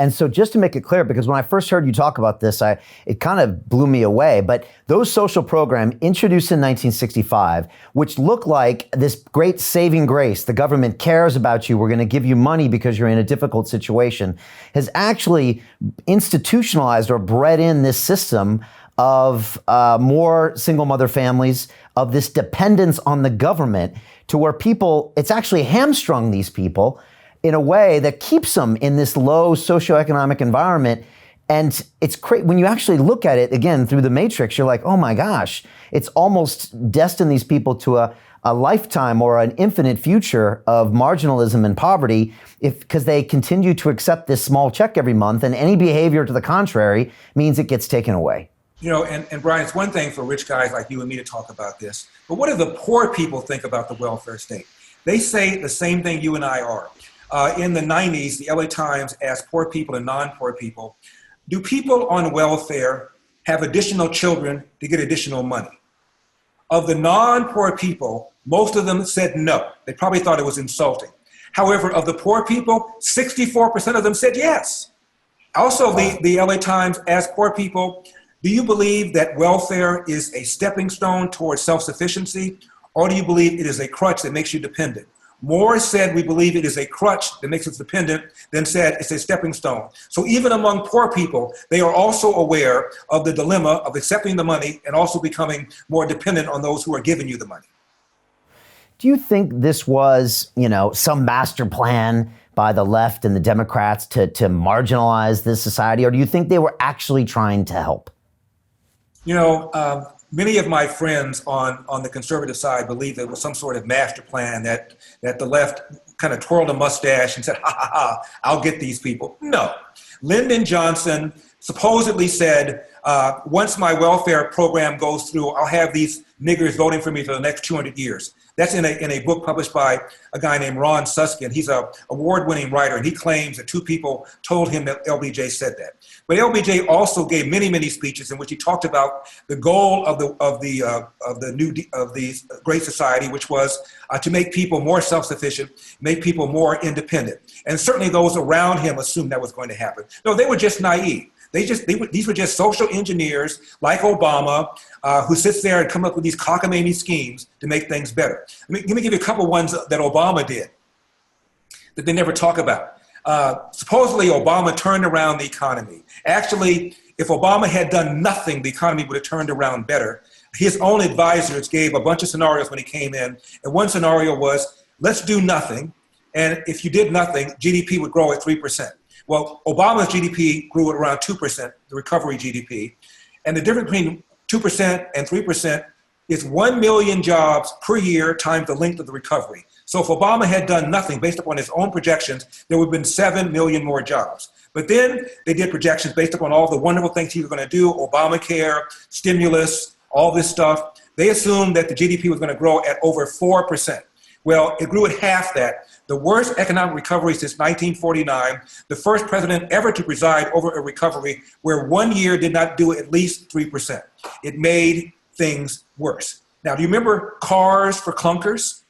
And so just to make it clear, because when I first heard you talk about this, it kind of blew me away. But those social programs introduced in 1965, which look like this great saving grace, the government cares about you, we're going to give you money because you're in a difficult situation, has actually institutionalized or bred in this system of more single mother families, of this dependence on the government, to where people, it's actually hamstrung these people in a way that keeps them in this low socioeconomic environment. And it's crazy when you actually look at it again through the matrix, you're like, oh my gosh, it's almost destined these people to a lifetime or an infinite future of marginalism and poverty because they continue to accept this small check every month, and any behavior to the contrary means it gets taken away. You know, and Brian, it's one thing for rich guys like you and me to talk about this, but what do the poor people think about the welfare state? They say the same thing you and I are. In the 90s, the LA Times asked poor people and non-poor people, do people on welfare have additional children to get additional money? Of the non-poor people, most of them said no. They probably thought it was insulting. However, of the poor people, 64% of them said yes. Also, the LA Times asked poor people, do you believe that welfare is a stepping stone towards self-sufficiency, or do you believe it is a crutch that makes you dependent? More said we believe it is a crutch that makes us dependent than said it's a stepping stone. So even among poor people, they are also aware of the dilemma of accepting the money and also becoming more dependent on those who are giving you the money. Do you think this was, some master plan by the left and the Democrats to marginalize this society, or do you think they were actually trying to help? Many of my friends on the conservative side believe there was some sort of master plan that the left kind of twirled a mustache and said, ha, ha, ha, I'll get these people. No. Lyndon Johnson supposedly said, once my welfare program goes through, I'll have these niggers voting for me for the next 200 years. That's in a book published by a guy named Ron Suskind. He's an award-winning writer, and he claims that two people told him that LBJ said that. But LBJ also gave many, many speeches in which he talked about the goal of the Great Society, which was to make people more self-sufficient, make people more independent. And certainly those around him assumed that was going to happen. No, they were just naive. These were just social engineers like Obama, who sits there and come up with these cockamamie schemes to make things better. Let me give you a couple ones that Obama did that they never talk about. Supposedly, Obama turned around the economy. Actually, if Obama had done nothing, the economy would have turned around better. His own advisors gave a bunch of scenarios when he came in, and one scenario was, let's do nothing, and if you did nothing, GDP would grow at 3%. Well, Obama's GDP grew at around 2%, the recovery GDP. And the difference between 2% and 3% is 1 million jobs per year times the length of the recovery. So if Obama had done nothing based upon his own projections, there would have been 7 million more jobs. But then they did projections based upon all the wonderful things he was going to do, Obamacare, stimulus, all this stuff. They assumed that the GDP was going to grow at over 4%. Well, it grew at half that. The worst economic recovery since 1949, the first president ever to preside over a recovery where 1 year did not do at least 3%. It made things worse. Now, do you remember cars for clunkers?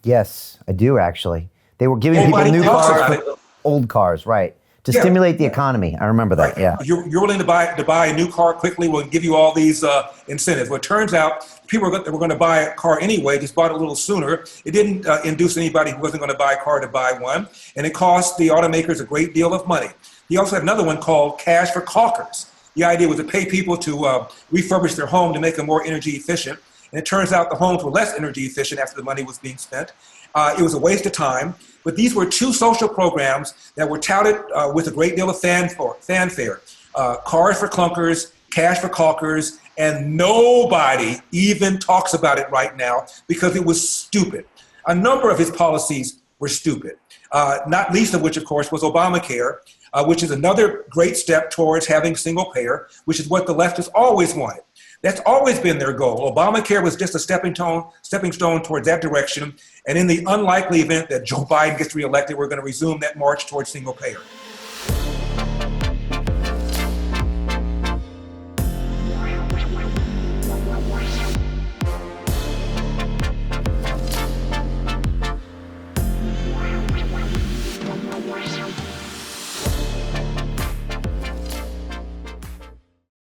Yes, I do actually. They were giving people new cars for old cars, right? To stimulate the economy. I remember that, yeah. You're willing to buy a new car quickly, we'll give you all these incentives. Well, it turns out people that were going to buy a car anyway just bought it a little sooner. It didn't induce anybody who wasn't going to buy a car to buy one, and it cost the automakers a great deal of money. He also had another one called cash for caulkers. The idea was to pay people to refurbish their home to make them more energy efficient, and it turns out the homes were less energy efficient after the money was being spent. It was a waste of time, but these were two social programs that were touted with a great deal of fanfare. Cars for clunkers, cash for caulkers, and nobody even talks about it right now because it was stupid. A number of his policies were stupid, not least of which, of course, was Obamacare, which is another great step towards having single payer, which is what the left has always wanted. That's always been their goal. Obamacare was just a stepping stone towards that direction. And in the unlikely event that Joe Biden gets reelected, we're going to resume that march towards single payer.